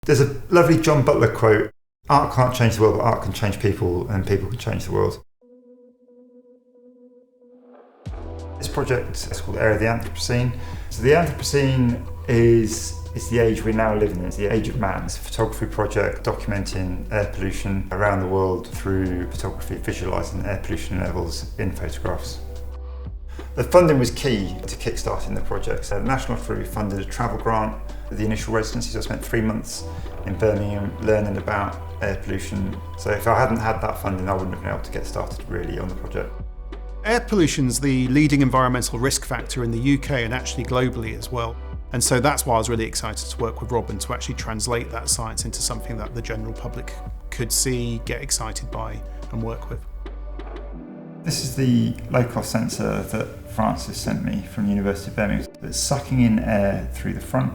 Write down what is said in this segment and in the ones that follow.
There's a lovely John Butler quote: "Art can't change the world, but art can change people, and people can change the world." This project is called Area of the Anthropocene. So the Anthropocene is the age we now live in. It's the age of man. It's a photography project documenting air pollution around the world through photography, visualising air pollution levels in photographs. The funding was key to kickstarting the project. So the National Lottery funded a travel grant for the initial residency, so I spent 3 months in Birmingham learning about air pollution. So if I hadn't had that funding, I wouldn't have been able to get started really on the project. Air pollution's the leading environmental risk factor in the UK and actually globally as well. And so that's why I was really excited to work with Robin to actually translate that science into something that the general public could see, get excited by and work with. This is the Lowcost sensor that Francis sent me from the University of Birmingham. It's sucking in air through the front,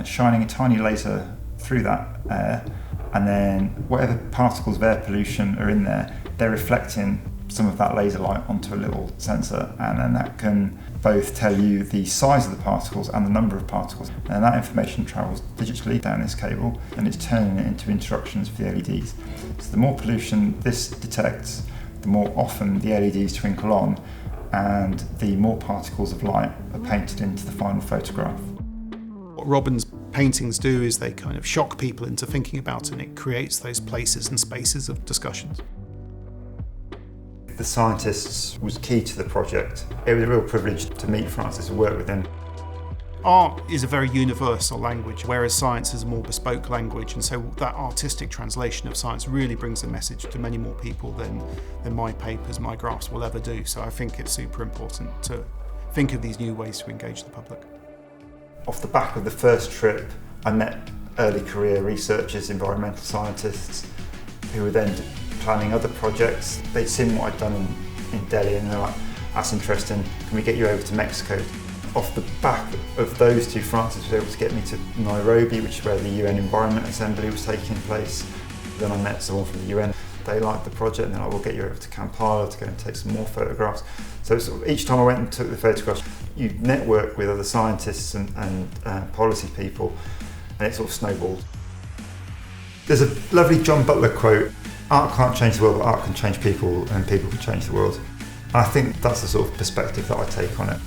shining a tiny laser through that air, and then whatever particles of air pollution are in there, they're reflecting some of that laser light onto a little sensor, and then that can both tell you the size of the particles and the number of particles, and that information travels digitally down this cable and it's turning it into instructions for the LEDs. So the more pollution this detects, the more often the LEDs twinkle on and the more particles of light are painted into the final photograph. What Robin's paintings do is they kind of shock people into thinking about it, and it creates those places and spaces of discussions. The scientists was key to the project. It was a real privilege to meet Francis and work with him. Art is a very universal language, whereas science is a more bespoke language, and so that artistic translation of science really brings a message to many more people than my papers, my graphs will ever do. So I think it's super important to think of these new ways to engage the public. Off the back of the first trip, I met early career researchers, environmental scientists, who were then planning other projects. They'd seen what I'd done in Delhi and they're like, "That's interesting, can we get you over to Mexico?" Off the back of those two, Francis was able to get me to Nairobi, which is where the UN Environment Assembly was taking place. Then I met someone from the UN. They liked the project and they're like, "We'll get you over to Kampala to go and take some more photographs." So each time I went and took the photographs, you network with other scientists and policy people, and it sort of snowballed. There's a lovely John Butler quote: "Art can't change the world, but art can change people, and people can change the world." I think that's the sort of perspective that I take on it.